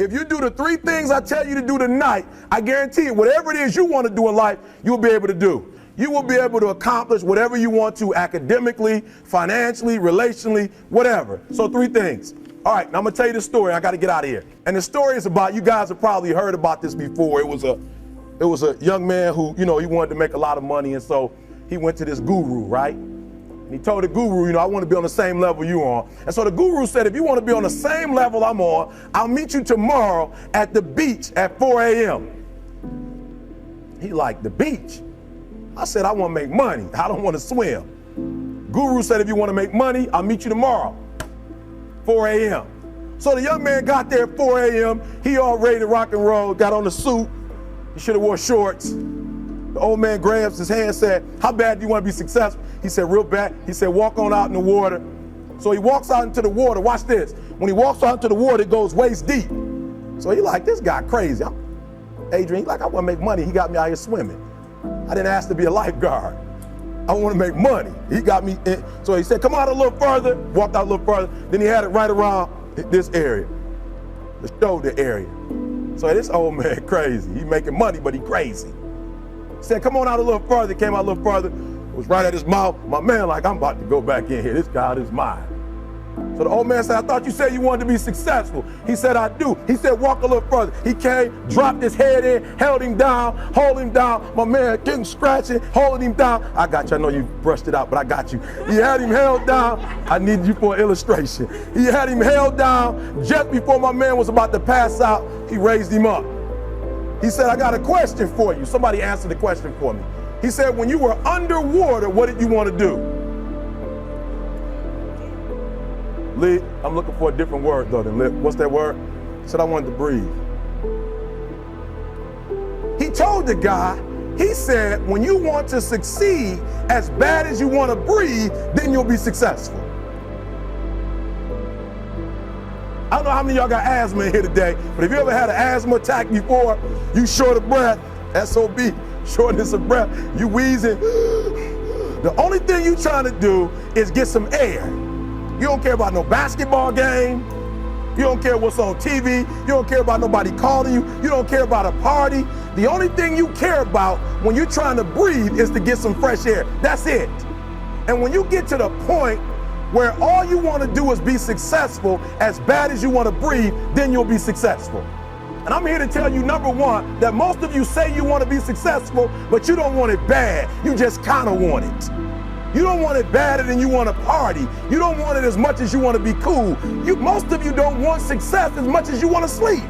If you do the 3 things I tell you to do tonight, I guarantee you, whatever it is you want to do in life, you'll be able to do. You will be able to accomplish whatever you want to academically, financially, relationally, whatever. So 3 things. All right, now I'm going to tell you the story. I got to get out of here. And the story is about, you guys have probably heard about this before. It was a young man who, he wanted to make a lot of money. And so he went to this guru, right? And he told the guru, I want to be on the same level you're on. And so the guru said, if you want to be on the same level I'm on, I'll meet you tomorrow at the beach at 4 a.m. He like, the beach? I said, I want to make money. I don't want to swim. Guru said, if you want to make money, I'll meet you tomorrow, 4 a.m. So the young man got there at 4 a.m. He all ready to rock and roll, got on the suit. He should have wore shorts. The old man grabs his hand and said, how bad do you want to be successful? He said, real bad. He said, walk on out in the water. So he walks out into the water. Watch this. When he walks out into the water, it goes waist deep. So he like, this guy crazy. Adrian, he like, I want to make money. He got me out here swimming. I didn't ask to be a lifeguard. I want to make money. He got me in. So he said, come out a little further, walked out a little further. Then he had it right around this area, the shoulder area. So this old man crazy. He making money, but he crazy. He said, come on out a little further. Came out a little further. It was right at his mouth. My man like, I'm about to go back in here. This God is mine. So the old man said, I thought you said you wanted to be successful. He said, I do. He said, walk a little further. He came, dropped his head in, held him down, hold him down. My man getting scratching, holding him down. I got you. I know you brushed it out, but I got you. He had him held down. I need you for an illustration. He had him held down. Just before my man was about to pass out, he raised him up. He said, I got a question for you. Somebody answered the question for me. He said, when you were underwater, what did you want to do? Lee, I'm looking for a different word though than lip. What's that word? He said, I wanted to breathe. He told the guy, he said, when you want to succeed as bad as you want to breathe, then you'll be successful. I don't know how many of y'all got asthma in here today, but if you ever had an asthma attack before, you short of breath, SOB, shortness of breath, you wheezing. The only thing you trying to do is get some air. You don't care about no basketball game. You don't care what's on TV. You don't care about nobody calling you. You don't care about a party. The only thing you care about when you're trying to breathe is to get some fresh air. That's it. And when you get to the point where all you want to do is be successful as bad as you want to breathe, then you'll be successful. And I'm here to tell you, number one, that most of you say you want to be successful, but you don't want it bad. You just kind of want it. You don't want it badder than you want to party. You don't want it as much as you want to be cool. Most of you don't want success as much as you want to sleep.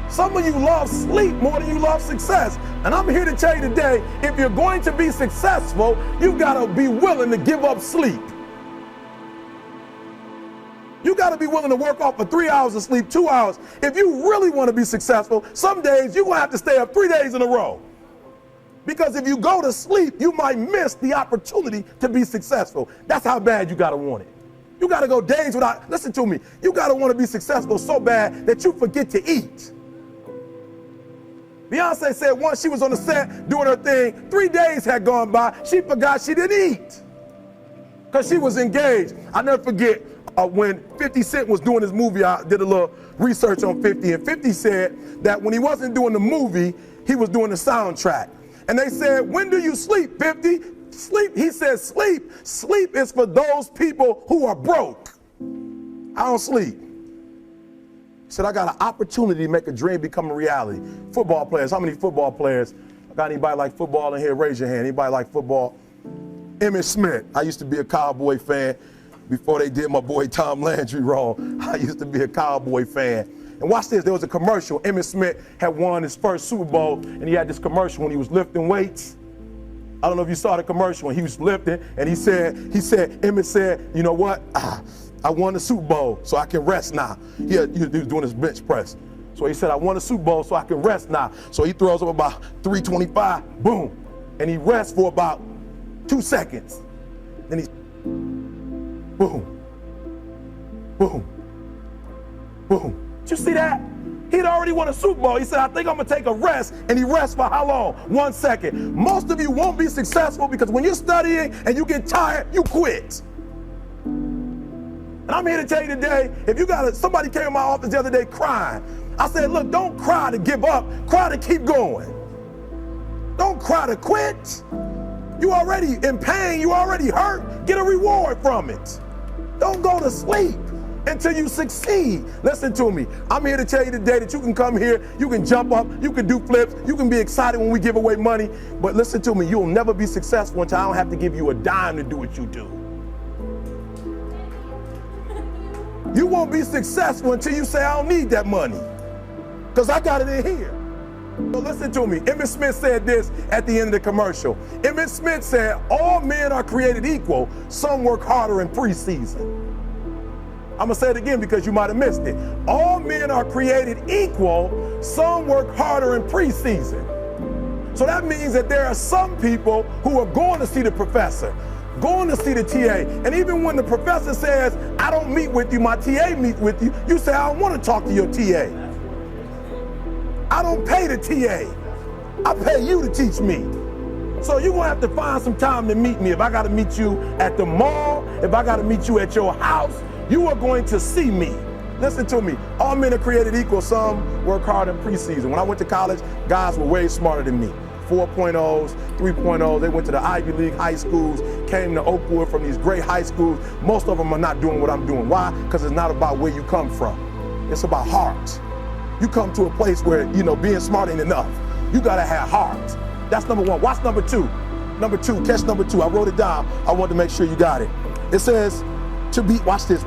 Some of you love sleep more than you love success. And I'm here to tell you today, if you're going to be successful, you've got to be willing to give up sleep. You got to be willing to work off for 3 hours of sleep, 2 hours. If you really want to be successful, some days you're going to have to stay up 3 days in a row. Because if you go to sleep, you might miss the opportunity to be successful. That's how bad you got to want it. You got to go days without, listen to me, you got to want to be successful so bad that you forget to eat. Beyonce said once she was on the set doing her thing, 3 days had gone by, she forgot she didn't eat because she was engaged. I never forget when 50 Cent was doing his movie, I did a little research on 50, and 50 said that when he wasn't doing the movie, he was doing the soundtrack. And they said, when do you sleep, 50? Sleep, he said, sleep. Sleep is for those people who are broke. I don't sleep. He said, I got an opportunity to make a dream become a reality. Football players, how many football players? Got anybody like football in here? Raise your hand. Anybody like football? Emmitt Smith. I used to be a Cowboy fan before they did my boy Tom Landry wrong. I used to be a Cowboy fan. And watch this, there was a commercial. Emmitt Smith had won his first Super Bowl, and he had this commercial when he was lifting weights. I don't know if you saw the commercial when he was lifting, and Emmitt said, you know what? I won the Super Bowl, so I can rest now. He was doing his bench press. So he said, I won the Super Bowl, so I can rest now. So he throws up about 325, boom. And he rests for about 2 seconds. Then he's boom, boom, boom. Did you see that? He'd already won a Super Bowl. He said, I think I'm going to take a rest. And he rests for how long? 1 second. Most of you won't be successful because when you're studying and you get tired, you quit. And I'm here to tell you today, if you got somebody came in my office the other day crying, I said, look, don't cry to give up, cry to keep going. Don't cry to quit. You already in pain, you already hurt, get a reward from it. Don't go to sleep until you succeed. Listen to me. I'm here to tell you today that you can come here, you can jump up, you can do flips, you can be excited when we give away money, but listen to me, you'll never be successful until I don't have to give you a dime to do what you do. You won't be successful until you say, I don't need that money, because I got it in here. So listen to me. Emmett Smith said this at the end of the commercial. Emmett Smith said, all men are created equal. Some work harder in preseason. I'm going to say it again because you might have missed it. All men are created equal. Some work harder in preseason. So that means that there are some people who are going to see the professor, going to see the TA. And even when the professor says, I don't meet with you, my TA meets with you, you say, I don't want to talk to your TA. I don't pay the TA. I pay you to teach me. So you're gonna have to find some time to meet me. If I gotta meet you at the mall, if I gotta meet you at your house, you are going to see me. Listen to me, all men are created equal. Some work hard in preseason. When I went to college, guys were way smarter than me. 4.0s, 3.0s, they went to the Ivy League high schools, came to Oakwood from these great high schools. Most of them are not doing what I'm doing. Why? Because it's not about where you come from. It's about heart. You come to a place where, being smart ain't enough. You gotta have heart. That's number one. Watch number two. Number two, catch number two. I wrote it down. I wanted to make sure you got it. It says, watch this.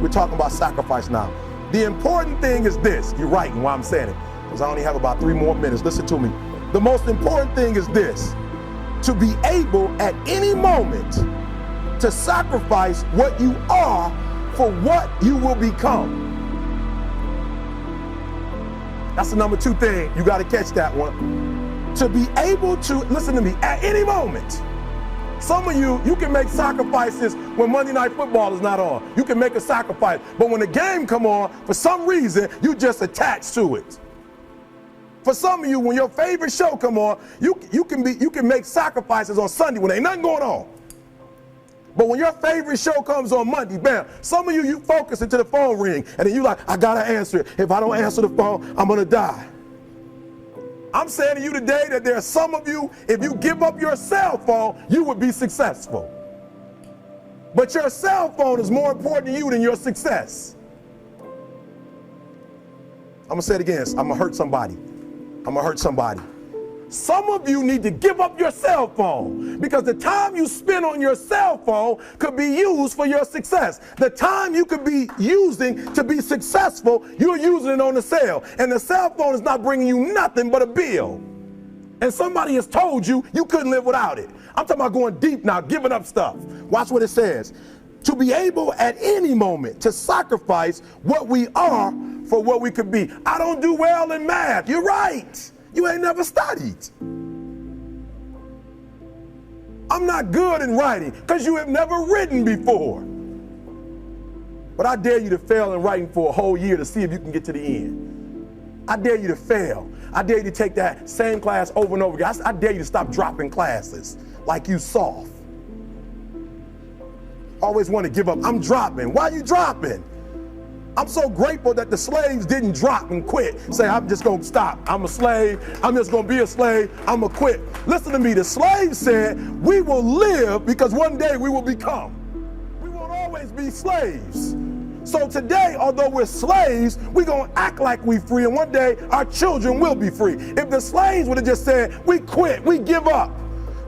We're talking about sacrifice now. The important thing is this. You're right in why I'm saying it, because I only have about 3 more minutes. Listen to me. The most important thing is this: to be able at any moment to sacrifice what you are for what you will become. That's the number 2 thing. You got to catch that one. To be able to, listen to me, at any moment. Some of you can make sacrifices when Monday Night Football is not on. You can make a sacrifice. But when the game come on, for some reason, you just attached to it. For some of you, when your favorite show come on, you can make sacrifices on Sunday when ain't nothing going on. But when your favorite show comes on Monday, bam, some of you focus until the phone ring, and then you like, I gotta answer it. If I don't answer the phone, I'm gonna die. I'm saying to you today that there are some of you, if you give up your cell phone, you would be successful. But your cell phone is more important to you than your success. I'm gonna say it again, I'm gonna hurt somebody. Some of you need to give up your cell phone, because the time you spend on your cell phone could be used for your success. The time you could be using to be successful, you're using it on the cell. And the cell phone is not bringing you nothing but a bill. And somebody has told you you couldn't live without it. I'm talking about going deep now, giving up stuff. Watch what it says. To be able at any moment to sacrifice what we are for what we could be. I don't do well in math. You're right. You ain't never studied. I'm not good in writing because you have never written before. But I dare you to fail in writing for a whole year to see if you can get to the end. I dare you to fail. I dare you to take that same class over and over again. I dare you to stop dropping classes like you soft. Always want to give up. I'm dropping. Why are you dropping? I'm so grateful that the slaves didn't drop and quit. Say, I'm just going to stop. I'm a slave. I'm just going to be a slave. I'm going to quit. Listen to me. The slaves said, we will live because one day we will become. We won't always be slaves. So today, although we're slaves, we're going to act like we're free, and one day our children will be free. If the slaves would have just said, we quit, we give up,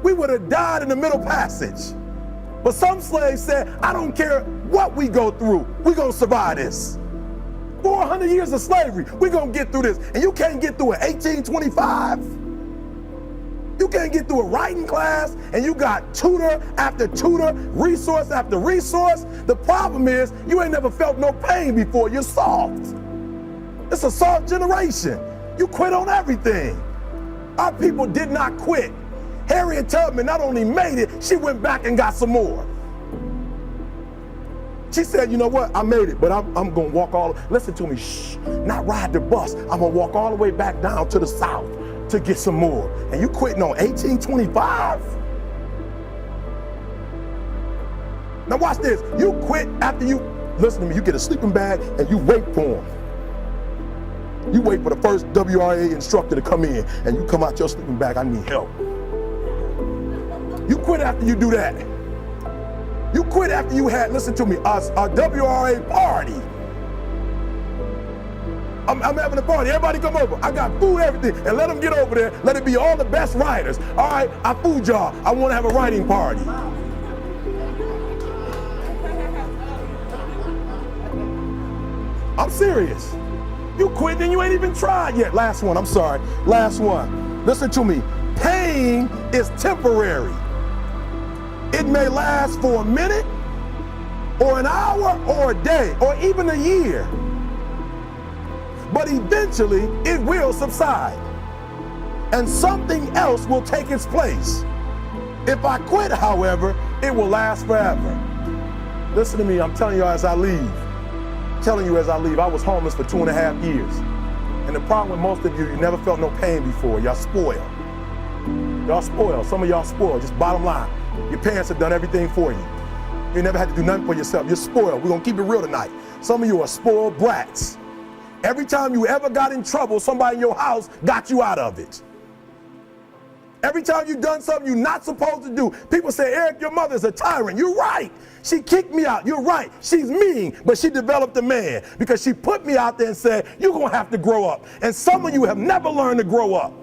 we would have died in the Middle Passage. But some slaves said, I don't care what we go through, we're going to survive this. 400 years of slavery, we're going to get through this. And you can't get through it 1825. You can't get through a writing class, and you got tutor after tutor, resource after resource. The problem is, you ain't never felt no pain before. You're soft. It's a soft generation. You quit on everything. Our people did not quit. Harriet Tubman not only made it, she went back and got some more. She said, you know what, I made it, but I'm going to walk listen to me, not ride the bus. I'm going to walk all the way back down to the South to get some more. And you quitting on 1825? Now watch this. You quit after you Listen to me, you get a sleeping bag and you wait for them. You wait for the first WRA instructor to come in and you come out your sleeping bag, I need help. You quit after you do that. You quit after you had, listen to me, a WRA party. I'm having a party, everybody come over. I got food, everything, and let them get over there. Let it be all the best writers. All right, I food y'all. I want to have a writing party. I'm serious. You quit and you ain't even tried yet. Last one, I'm sorry. Last one. Listen to me. Pain is temporary. It may last for a minute, or an hour, or a day, or even a year. But eventually, it will subside. And something else will take its place. If I quit, however, it will last forever. Listen to me, I'm telling you as I leave. I was homeless for 2.5 years. And the problem with most of you never felt no pain before. Y'all spoiled. Y'all spoiled. Some of y'all spoiled. Just bottom line. Your parents have done everything for you. You never had to do nothing for yourself. You're spoiled. We're going to keep it real tonight. Some of you are spoiled brats. Every time you ever got in trouble, somebody in your house got you out of it. Every time you've done something you're not supposed to do, people say, Eric, your mother's a tyrant. You're right. She kicked me out. You're right. She's mean, but she developed a man because she put me out there and said, you're going to have to grow up. And some of you have never learned to grow up.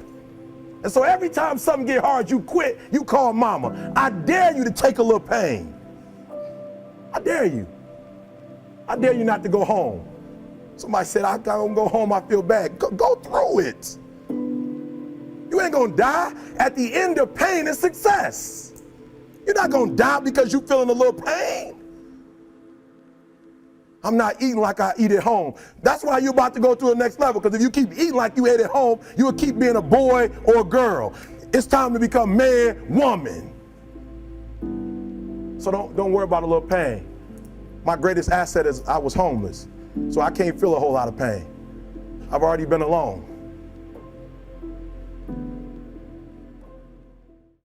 And so every time something get hard, you quit, you call mama. I dare you to take a little pain. I dare you. I dare you not to go home. Somebody said, I don't go home, I feel bad. Go through it. You ain't gonna die. At the end of pain is success. You're not gonna die because you're feeling a little pain. I'm not eating like I eat at home. That's why you're about to go to the next level, because if you keep eating like you ate at home, you will keep being a boy or a girl. It's time to become man, woman. So don't worry about a little pain. My greatest asset is I was homeless, so I can't feel a whole lot of pain. I've already been alone.